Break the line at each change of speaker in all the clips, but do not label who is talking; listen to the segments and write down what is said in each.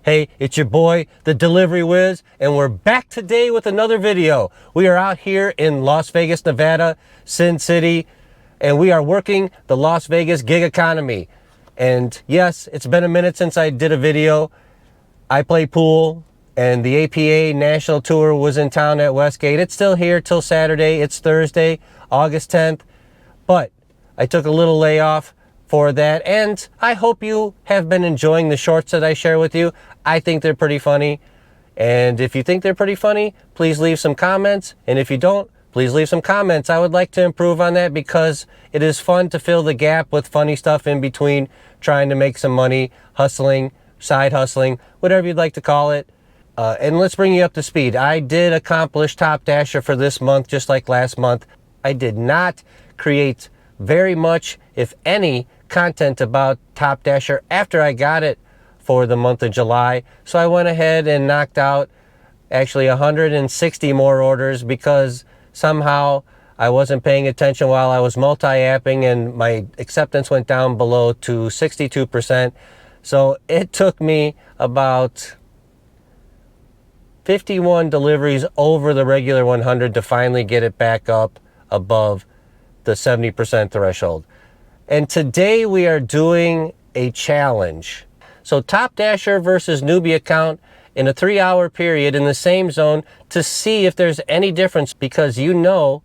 Hey, it's your boy, the Delivery Wiz, and we're back today with another video. We are out here in Las Vegas, Nevada, Sin City, and we are working the Las Vegas gig economy. And yes, it's been a minute since I did a video. I play pool, and the APA National Tour was in town at Westgate. It's still here till Saturday. It's Thursday, August 10th, but I took a little layoff for that, and I hope you have been enjoying the shorts that I share with you. I think they're pretty funny, and if you think they're pretty funny, please leave some comments, and if you don't, please leave some comments. I would like to improve on that because it is fun to fill the gap with funny stuff in between trying to make some money, hustling, side hustling, whatever you'd like to call it. And let's bring you up to speed. I did accomplish Top Dasher for this month, just like last month. I did not create very much, if any, content about Top Dasher after I got it for the month of July. So I went ahead and knocked out actually 160 more orders because somehow I wasn't paying attention while I was multi-apping and my acceptance went down below to 62%. So it took me about 51 deliveries over the regular 100 to finally get it back up above the 70% threshold. And today we are doing a challenge. So Top Dasher versus Newbie account in a 3-hour period in the same zone to see if there's any difference, because you know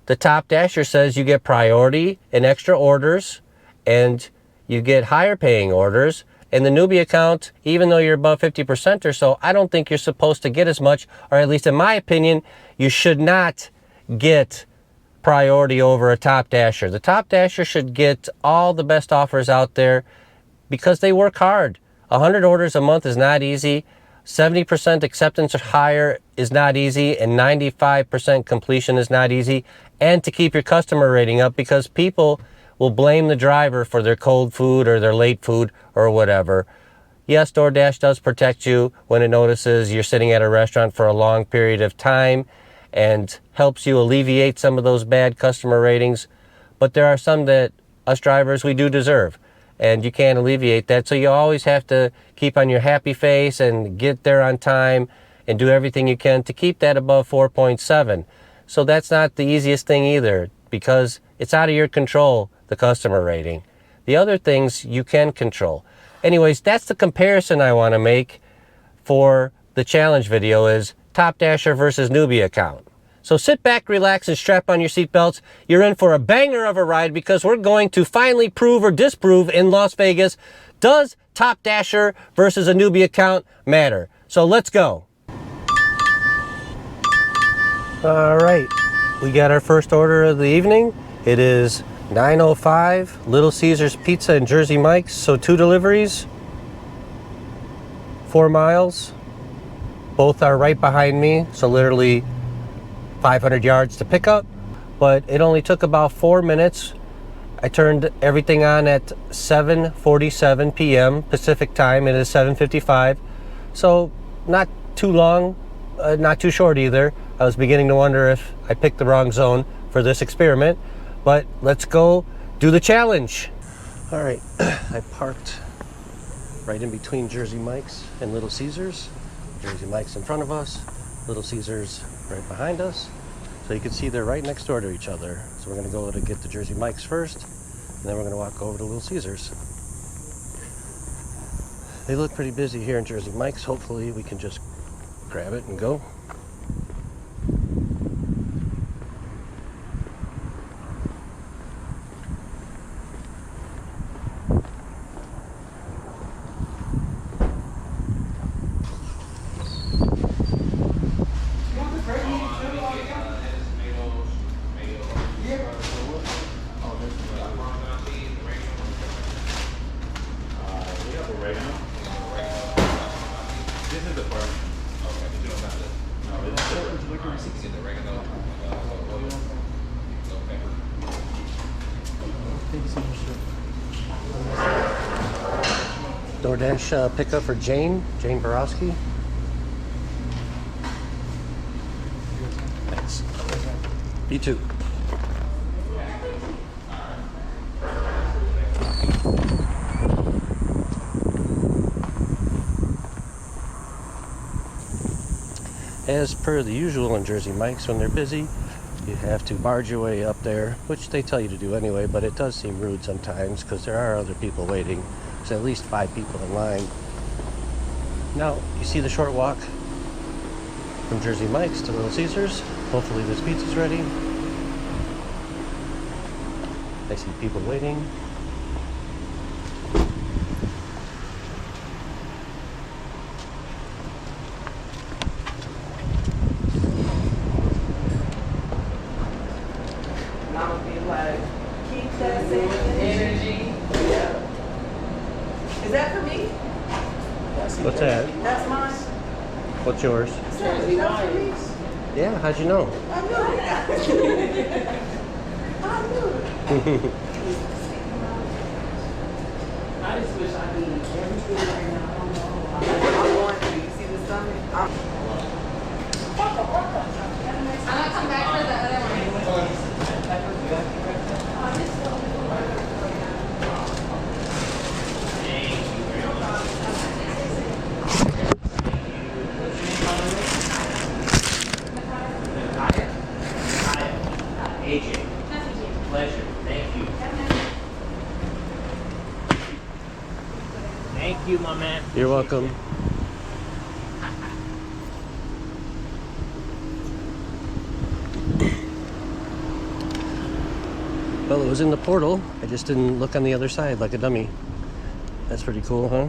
the Top Dasher says you get priority and extra orders and you get higher paying orders. And the Newbie account, even though you're above 50% or so, I don't think you're supposed to get as much, or at least in my opinion, you should not get priority over a Top Dasher. The Top Dasher should get all the best offers out there because they work hard. 100 orders a month is not easy. 70% acceptance or higher is not easy, and 95% completion is not easy. And to keep your customer rating up, because people will blame the driver for their cold food or their late food or whatever. Yes, Doordash does protect you when it notices you're sitting at a restaurant for a long period of time and helps you alleviate some of those bad customer ratings. But there are some that us drivers, we do deserve, and you can't alleviate that. So you always have to keep on your happy face and get there on time and do everything you can to keep that above 4.7. So that's not the easiest thing either, because it's out of your control, the customer rating. The other things you can control. Anyways, that's the comparison I want to make for the challenge video, is Top Dasher versus Newbie account. So sit back, relax, and strap on your seatbelts. You're in for a banger of a ride because we're going to finally prove or disprove in Las Vegas, does Top Dasher versus a Newbie account matter? So let's go. All right, we got our first order of the evening. It is 9:05, Little Caesars Pizza and Jersey Mike's. So 2 deliveries, 4 miles. Both are right behind me, so literally 500 yards to pick up. But it only took about 4 minutes. I turned everything on at 7:47 p.m. Pacific time. It is 7:55. So not too long, not too short either. I was beginning to wonder if I picked the wrong zone for this experiment. But let's go do the challenge. All right, I parked right in between Jersey Mike's and Little Caesars. Jersey Mike's in front of us, Little Caesars right behind us. So you can see they're right next door to each other. So we're gonna go to get the Jersey Mike's first, and then we're gonna walk over to Little Caesars. They look pretty busy here in Jersey Mike's. Hopefully we can just grab it and go. Doordash pickup for Jane Borowski. Thanks. You too. As per the usual in Jersey Mike's, when they're busy, you have to barge your way up there, which they tell you to do anyway, but it does seem rude sometimes because there are other people waiting. There's at least 5 people in line. Now, you see the short walk from Jersey Mike's to Little Caesars. Hopefully this pizza's ready. I see people waiting. What's that?
That's mine.
What's yours?
That's mine.
Yeah, how'd you know?
I knew it. I knew it. I just wish I could eat everything right now. I don't know. I'm going to. You see the stomach? I'm
gonna come back for the other one.
AJ. Pleasure. Thank you. Thank you, my man.
You're welcome. Well, it was in the portal. I just didn't look on the other side like a dummy. That's pretty cool, huh?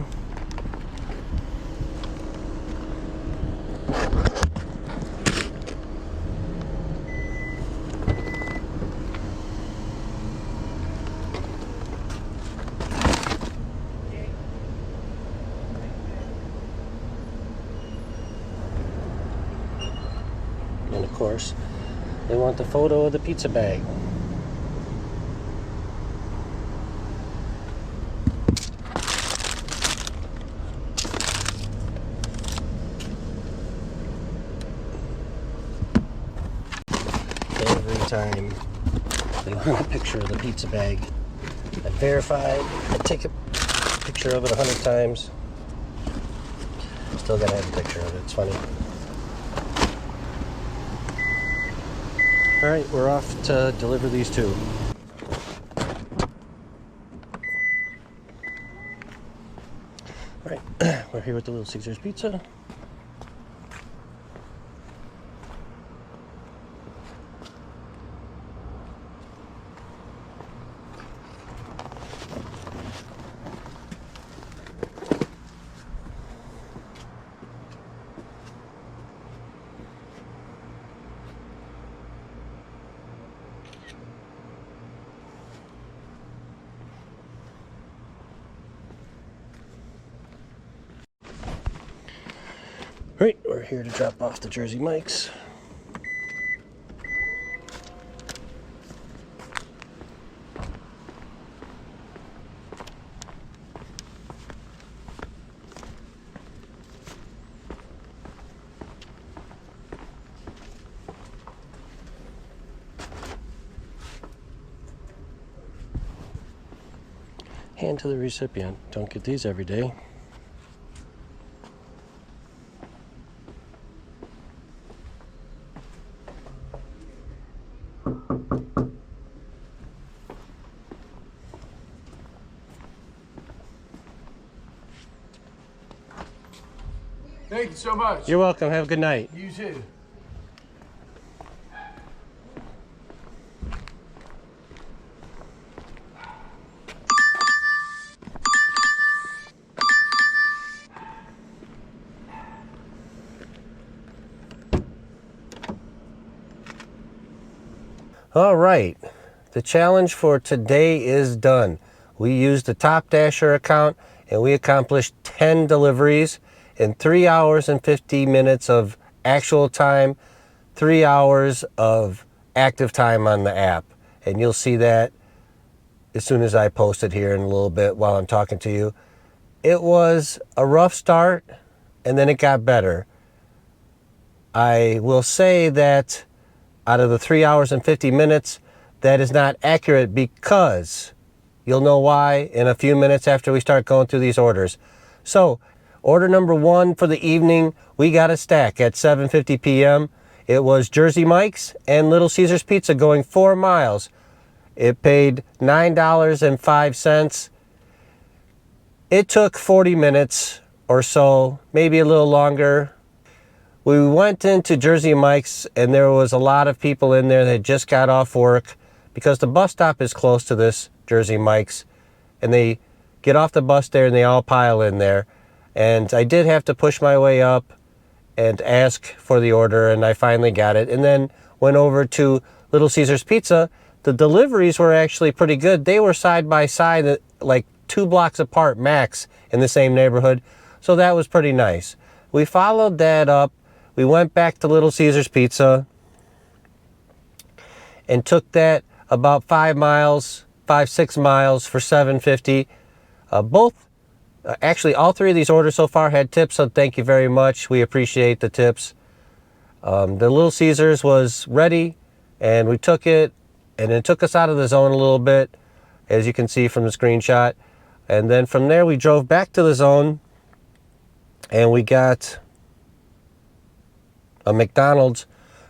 And of course, they want the photo of the pizza bag. Every time they want a picture of the pizza bag. I verified, I take a picture of it 100 times. Still gotta have a picture of it, it's funny. All right, we're off to deliver these two. All right, we're here with the Little Caesars Pizza. Right, we're here to drop off the Jersey Mike's. Hand to the recipient. Don't get these every day.
Thank you so much.
You're welcome. Have a good night.
You too.
All right, the challenge for today is done. We used the Top Dasher account and we accomplished 10 deliveries in 3 hours and 50 minutes of actual time, 3 hours of active time on the app. And you'll see that as soon as I post it here in a little bit while I'm talking to you. It was a rough start and then it got better. I will say that out of the 3 hours and 50 minutes, that is not accurate because you'll know why in a few minutes after we start going through these orders. So Order number 1 for the evening, we got a stack at 7:50 p.m. It was Jersey Mike's and Little Caesars Pizza going 4 miles. It paid $9.05. It took 40 minutes or so, maybe a little longer. We went into Jersey Mike's and there was a lot of people in there that just got off work because the bus stop is close to this Jersey Mike's, and they get off the bus there and they all pile in there. And I did have to push my way up and ask for the order, and I finally got it. And then went over to Little Caesars Pizza. The deliveries were actually pretty good. They were side by side, like 2 blocks apart max in the same neighborhood. So that was pretty nice. We followed that up. We went back to Little Caesars Pizza and took that about 5 miles, 6 miles for $7.50. Actually, all 3 of these orders so far had tips, so thank you very much. We appreciate the tips. The Little Caesars was ready, and we took it, and it took us out of the zone a little bit, as you can see from the screenshot. And then from there, we drove back to the zone, and we got a McDonald's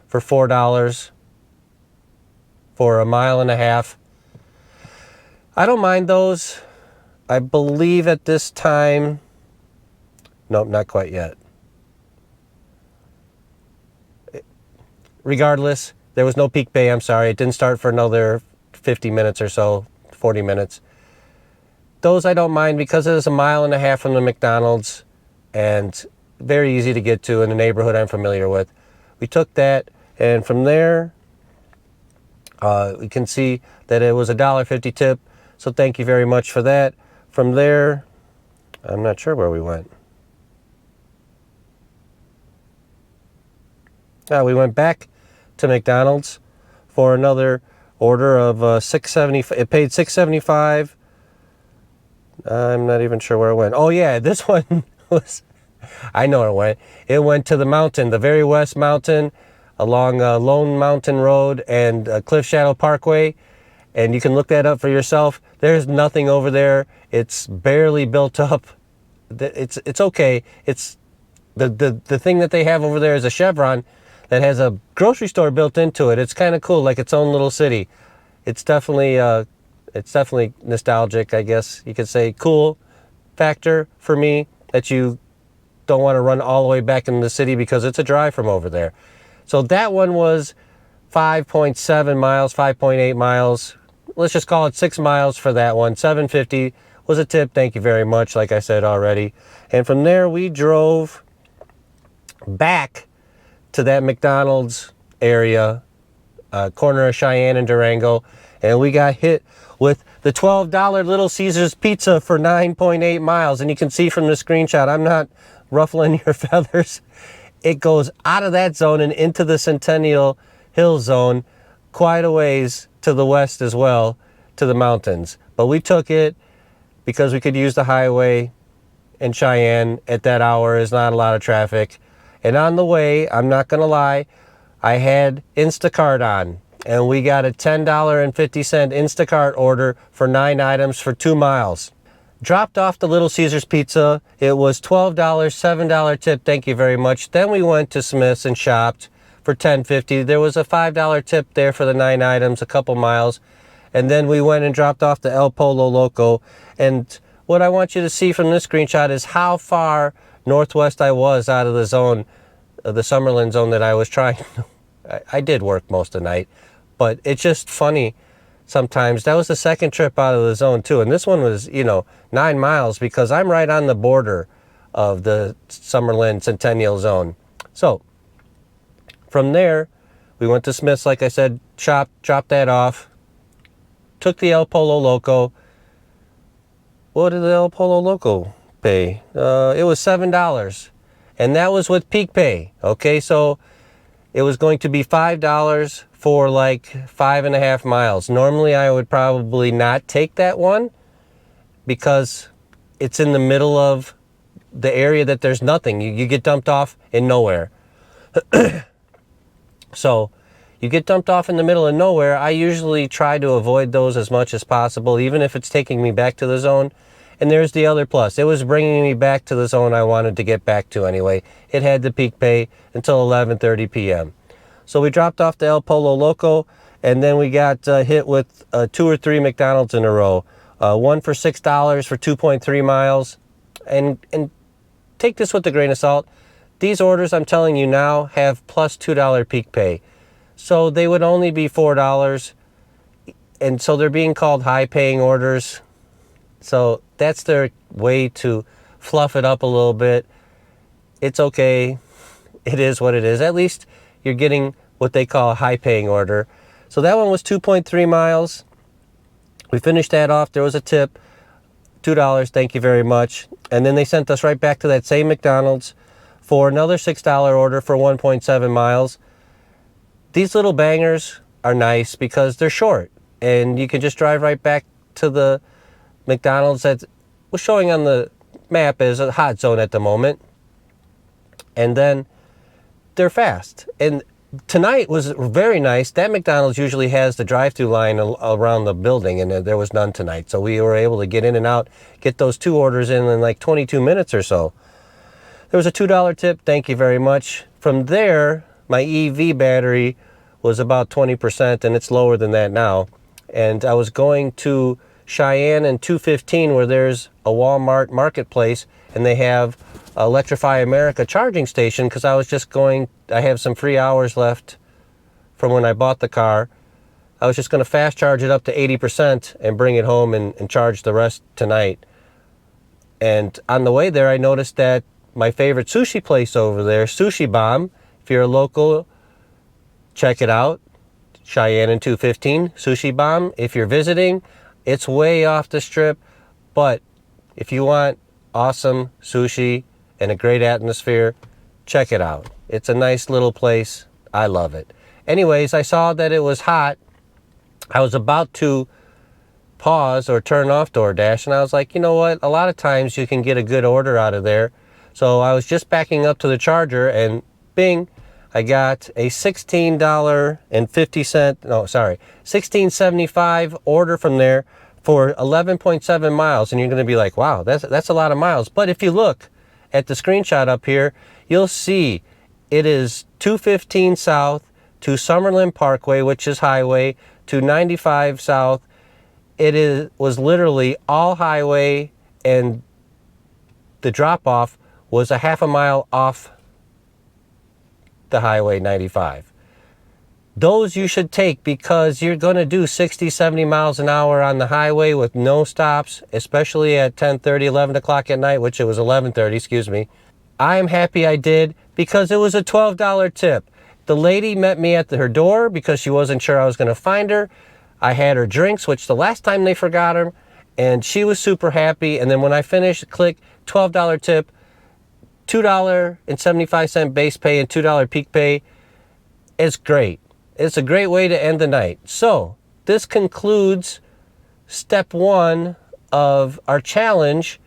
for $4 for a mile and a half. I don't mind those. I believe at this time, nope, not quite yet. Regardless, there was no peak pay, I'm sorry. It didn't start for another 50 minutes or so, 40 minutes. Those I don't mind because it is a mile and a half from the McDonald's and very easy to get to in a neighborhood I'm familiar with. We took that, and from there, we can see that it was a $1.50 tip, so thank you very much for that. From there, I'm not sure where we went. We went back to McDonald's for another order of $6.75. It paid $6.75. I'm not even sure where it went. Oh yeah, this one was, I know where it went. It went to the mountain, the very west mountain, along Lone Mountain Road and Cliff Shadow Parkway. And you can look that up for yourself. There's nothing over there. It's barely built up. It's okay. It's the thing that they have over there is a Chevron that has a grocery store built into it. It's kind of cool, like its own little city. It's definitely nostalgic, I guess you could say. Cool factor for me that you don't want to run all the way back into the city because it's a drive from over there. So that one was 5.7 miles, 5.8 miles. Let's just call it 6 miles for that one. $7.50 was a tip. Thank you very much, like I said already. And from there, we drove back to that McDonald's area, corner of Cheyenne and Durango, and we got hit with the $12 Little Caesars Pizza for 9.8 miles. And you can see from the screenshot, I'm not ruffling your feathers. It goes out of that zone and into the Centennial Hill zone, quite a ways to the west as well, to the mountains. But we took it because we could use the highway in Cheyenne at that hour. Is not a lot of traffic. And on the way, I'm not going to lie, I had InstaCart on. And we got a $10.50 InstaCart order for 9 items for 2 miles. Dropped off the Little Caesars Pizza. It was $12, $7 tip. Thank you very much. Then we went to Smith's and shopped for $10.50. There was a $5 tip there for the 9 items, a couple miles. And then we went and dropped off the El Pollo Loco. And what I want you to see from this screenshot is how far northwest I was out of the zone, the Summerlin zone that I was trying. I did work most of the night, but it's just funny sometimes. That was the second trip out of the zone too. And this one was, 9 miles because I'm right on the border of the Summerlin Centennial zone. So from there, we went to Smith's, like I said, dropped that off, took the El Pollo Loco. What did the El Pollo Loco pay? It was $7, and that was with peak pay. Okay, so it was going to be $5 for like 5.5 miles. Normally, I would probably not take that one because it's in the middle of the area that there's nothing. You get dumped off in nowhere. So you get dumped off in the middle of nowhere. I usually try to avoid those as much as possible, even if it's taking me back to the zone. And there's the other plus. It was bringing me back to the zone I wanted to get back to anyway. It had the peak pay until 11:30 p.m. So we dropped off the El Polo Loco, and then we got hit with 2 or 3 McDonald's in a row. One for $6 for 2.3 miles. And take this with a grain of salt. These orders, I'm telling you now, have plus $2 peak pay. So they would only be $4. And so they're being called high-paying orders. So that's their way to fluff it up a little bit. It's okay. It is what it is. At least you're getting what they call a high-paying order. So that one was 2.3 miles. We finished that off. There was a tip, $2. Thank you very much. And then they sent us right back to that same McDonald's for another $6 order for 1.7 miles. These little bangers are nice because they're short, and you can just drive right back to the McDonald's that was showing on the map as a hot zone at the moment. And then they're fast. And tonight was very nice. That McDonald's usually has the drive-through line around the building, and there was none tonight. So we were able to get in and out, get those 2 orders in like 22 minutes or so. There was a $2 tip. Thank you very much. From there, my EV battery was about 20%, and it's lower than that now. And I was going to Cheyenne and 215, where there's a Walmart marketplace, and they have Electrify America charging station, because I was just going, I have some free hours left from when I bought the car. I was just going to fast charge it up to 80% and bring it home and charge the rest tonight. And on the way there, I noticed that my favorite sushi place over there, Sushi Bomb, if you're a local, check it out. Cheyenne and 215, Sushi Bomb. If you're visiting, it's way off the strip, but if you want awesome sushi and a great atmosphere, check it out. It's a nice little place. I love it. Anyways, I saw that it was hot. I was about to pause or turn off Doordash, and I was like, you know what? A lot of times you can get a good order out of there. So I was just backing up to the charger, and bing, I got a $16.75 order from there for 11.7 miles. And you're going to be like, wow, that's a lot of miles. But if you look at the screenshot up here, you'll see it is 215 south to Summerlin Parkway, which is highway, to 95 south. It was literally all highway, and the drop-off was a half a mile off the highway 95. Those you should take, because you're going to do 60, 70 miles an hour on the highway with no stops, especially at 10:30, 11 o'clock at night, which it was 11:30, excuse me. I am happy I did, because it was a $12 tip. The lady met me at her door because she wasn't sure I was going to find her. I had her drinks, which the last time they forgot her, and she was super happy. And then when I finished, click, $12 tip, $2.75 base pay and $2 peak pay. It's great. It's a great way to end the night. So this concludes step 1 of our challenge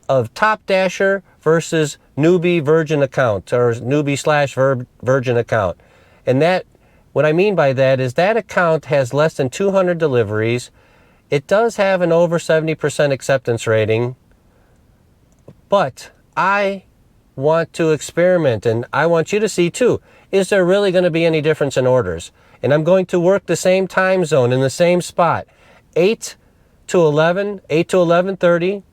of Top Dasher versus newbie virgin account, or newbie/virgin account. And that, what I mean by that is that account has less than 200 deliveries. It does have an over 70% acceptance rating, but I want to experiment, and I want you to see too, is there really going to be any difference in orders? And I'm going to work the same time zone in the same spot, 8 to 11:30,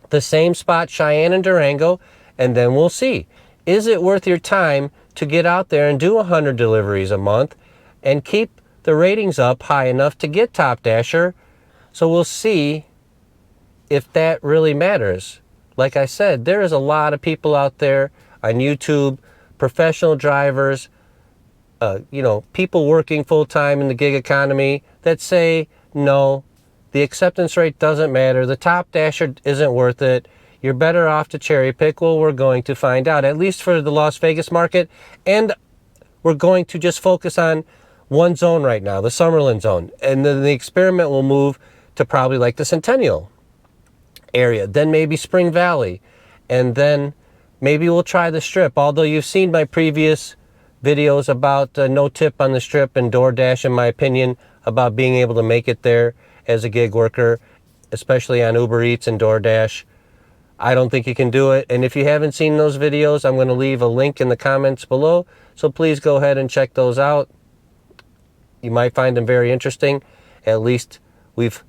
the same spot, Cheyenne and Durango, and then we'll see. Is it worth your time to get out there and do 100 deliveries a month and keep the ratings up high enough to get Top Dasher? So we'll see if that really matters. Like I said, there is a lot of people out there on YouTube, professional drivers, people working full-time in the gig economy that say, no, the acceptance rate doesn't matter. The Top Dasher isn't worth it. You're better off to cherry pick. Well, we're going to find out, at least for the Las Vegas market. And we're going to just focus on one zone right now, the Summerlin zone. And then the experiment will move to probably like the Centennial area, then maybe Spring Valley, and then maybe we'll try the Strip. Although you've seen my previous videos about no tip on the Strip and DoorDash, in my opinion, about being able to make it there as a gig worker. especially on UberEats and Doordash. I don't think you can do it. And if you haven't seen those videos, I'm going to leave a link in the comments below. So please go ahead and check those out. You might find them very interesting. At least we've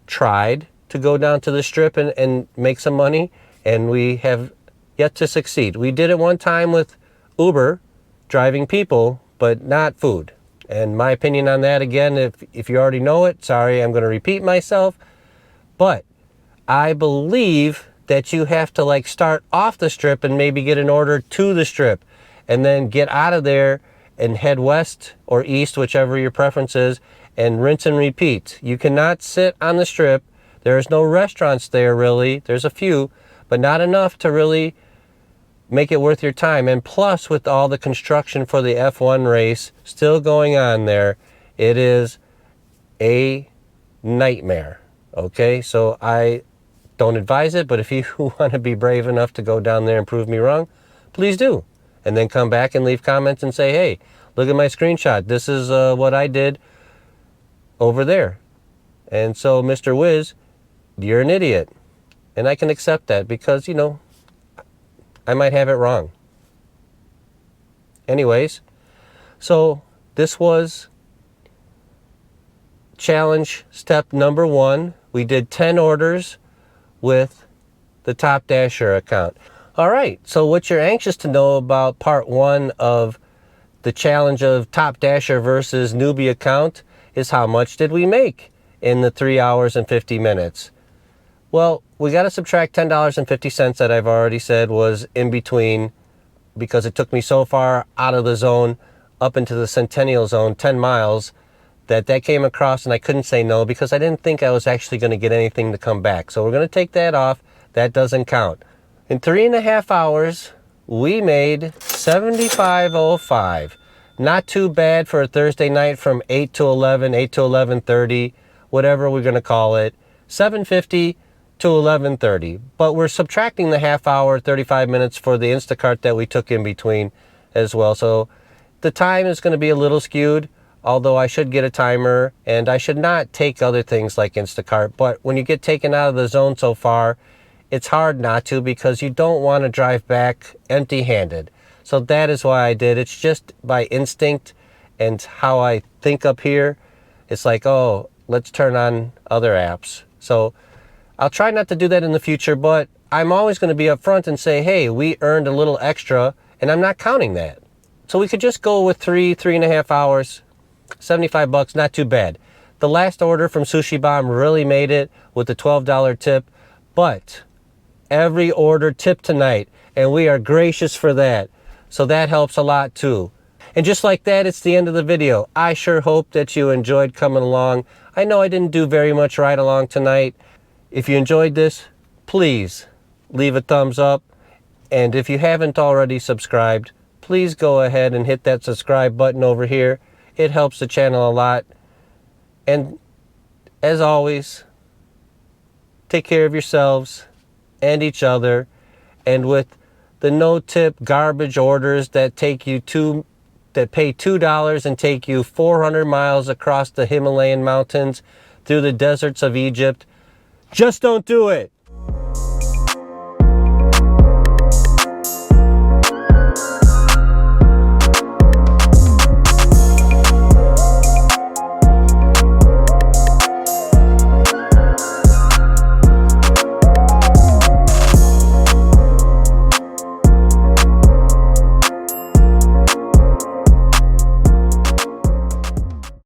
tried to go down to the strip and make some money, and we have yet to succeed. We did it one time with Uber driving people, but not food. And my opinion on that, again, if you already know it, sorry, I'm going to repeat myself. But I believe that you have to like start off the strip and maybe get an order to the strip and then get out of there and head west or east, whichever your preference is, and rinse and repeat. You cannot sit on the strip. There's no restaurants there really. There's a few, but not enough to really make it worth your time. And plus, with all the construction for the F1 race still going on there, it is a nightmare. Okay, so I don't advise it, but if you want to be brave enough to go down there and prove me wrong, please do. And then come back and leave comments and say, hey, look at my screenshot. This is what I did over there. And so, Mr. Wiz, you're an idiot. And I can accept that because, you know, I might have it wrong. Anyways, so this was challenge step number 1. We did 10 orders with the Top Dasher account. All right, so what you're anxious to know about part 1 of the challenge of Top Dasher versus Newbie account is how much did we make in the 3 hours and 50 minutes? Well, we got to subtract $10.50 that I've already said was in between, because it took me so far out of the zone up into the Centennial Zone, 10 miles, that came across and I couldn't say no because I didn't think I was actually going to get anything to come back. So we're going to take that off. That doesn't count. In 3.5 hours, we made $75.05. Not too bad for a Thursday night from 8 to 11, 8 to 11:30, whatever we're going to call it. $7.50 to 11:30. But we're subtracting the half hour, 35 minutes for the Instacart that we took in between as well. So the time is going to be a little skewed, although I should get a timer and I should not take other things like Instacart. But when you get taken out of the zone so far, it's hard not to because you don't want to drive back empty-handed. So that is why I did. It's just by instinct and how I think up here. It's like, oh, let's turn on other apps. So I'll try not to do that in the future, but I'm always going to be upfront and say, hey, we earned a little extra, and I'm not counting that. So we could just go with 3.5 hours, $75, not too bad. The last order from Sushi Bomb really made it with the $12 tip, but every order tipped tonight, and we are gracious for that. So that helps a lot too. And just like that, it's the end of the video. I sure hope that you enjoyed coming along. I know I didn't do very much ride along tonight. If you enjoyed this, please leave a thumbs up. And if you haven't already subscribed, please go ahead and hit that subscribe button over here. It helps the channel a lot. And as always, take care of yourselves and each other. And with the no-tip garbage orders that pay $2 and take you 400 miles across the Himalayan mountains through the deserts of Egypt, just don't do it.